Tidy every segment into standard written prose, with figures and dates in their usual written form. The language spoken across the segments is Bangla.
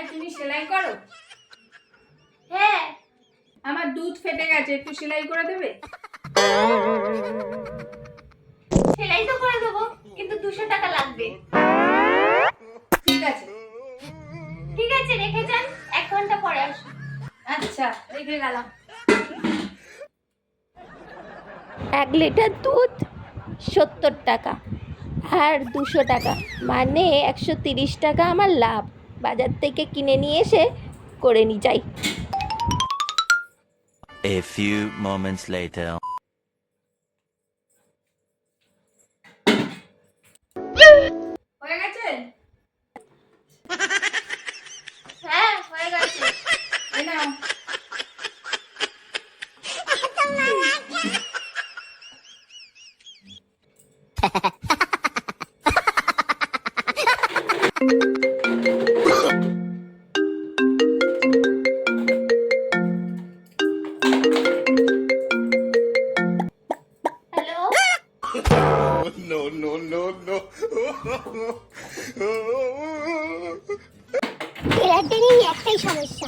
তুমি সেলাই করো? হ্যাঁ। আমার দুধ ফেটে গেছে, একটু সেলাই করে দেবে? সেলাই তো করে দেবো, কিন্তু 200 টাকা লাগবে। ঠিক আছে। ঠিক আছে, রেখে যান, 1 ঘন্টা পরে আসুন। আচ্ছা, রেখে গেলাম। 1 লিটার দুধ 70 টাকা আর 200 টাকা, মানে 130 টাকা আমার লাভ। বাজার থেকে কিনে নিয়ে এসে করে নি যাই। A few moments later. হয়ে গেছে? হ্যাঁ, হয়ে গেছে। এই নাও। Hello. No, no, no, no. টেলারদেরই একটাই সমস্যা,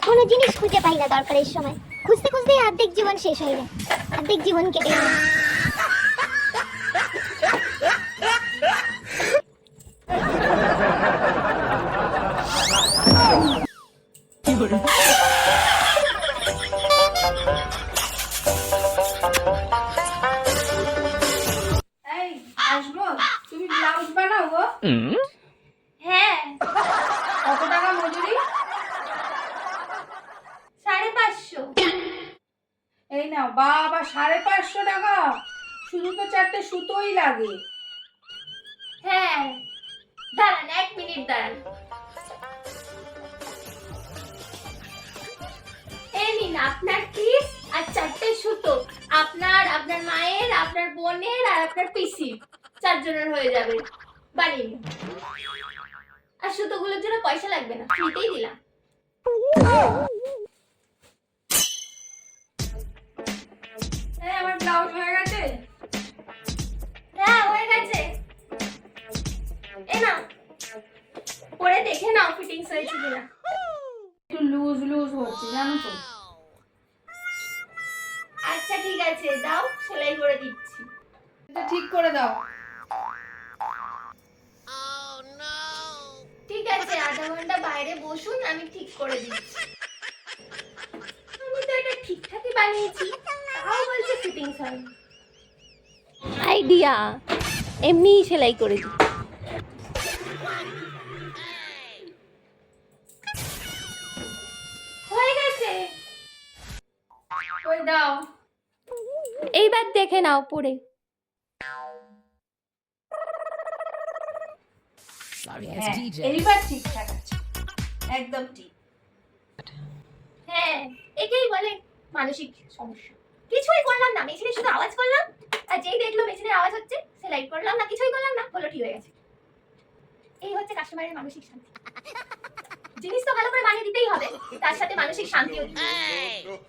কোনো জিনিস খুঁজে পাই না দরকারের সময়। খুঁজতে খুঁজতে অর্ধেক জীবন শেষ হয়ে যায়, অর্ধেক জীবন কেটে যায়। এই আসবো? তুমি ব্লাউজ বানাও গো? হ্যাঁ। কত টাকা মজুরি? 550। এই নাও। বাবা, 550 টাকা? শুধু তো 4টে সুতোই লাগে। হ্যাঁ, দাঁড়ান 1 মিনিট দাঁড়ান। এই নিন আপনার পিস আর 4টে সুতো। আপনার, আপনার মায়ের, আপনার বোনের আর আপনার পিসির 4 জনের হয়ে যাবে। বানিয়ে নিন। আর সুতোগুলোর জন্য পয়সা লাগবে না, ফ্রিতেই দিলাম। এই আমার ব্লাউজ হয়ে গেছে? হ্যাঁ, হয়ে গেছে। এই নাও, পরে দেখে নাও ফিটিংস হয়েছে কিনা। একটু লুজ লুজ হচ্ছে, জানো তো। আচ্ছা ঠিক আছে, দাও, সেলাই করে দিচ্ছি। এটা ঠিক করে দাও। ঠিক আছে, আধা ঘন্টা বাইরে বসুন, আমি ঠিক করে দিচ্ছি। আমি তো এটা ঠিকঠাকই বানিয়েছি, তাও বলছে ফিটিংস হয়। আইডিয়া, এমনিই সেলাই করে দিই। হয়ে গেছে। ওই দাও। এইবার দেখে নাও পরে। হ্যাঁ, এইবার ঠিকঠাক আছে, একদম ঠিক। হ্যাঁ, এটাই বলে মানসিক সমস্যা। কিছুই করলাম না, মেশিনে শুধু আওয়াজ করলাম, আর যেই দেখলো মেশিনের আওয়াজ হচ্ছে, সেলাই করলাম না, কিছুই করলাম না, হলো ঠিক হয়ে গেছে। এই হচ্ছে কাস্টমারের মানসিক শান্তি। জিনিস তো ভালো করে বানিয়ে দিতেই হবে, তার সাথে মানসিক শান্তিও দিতে হবে।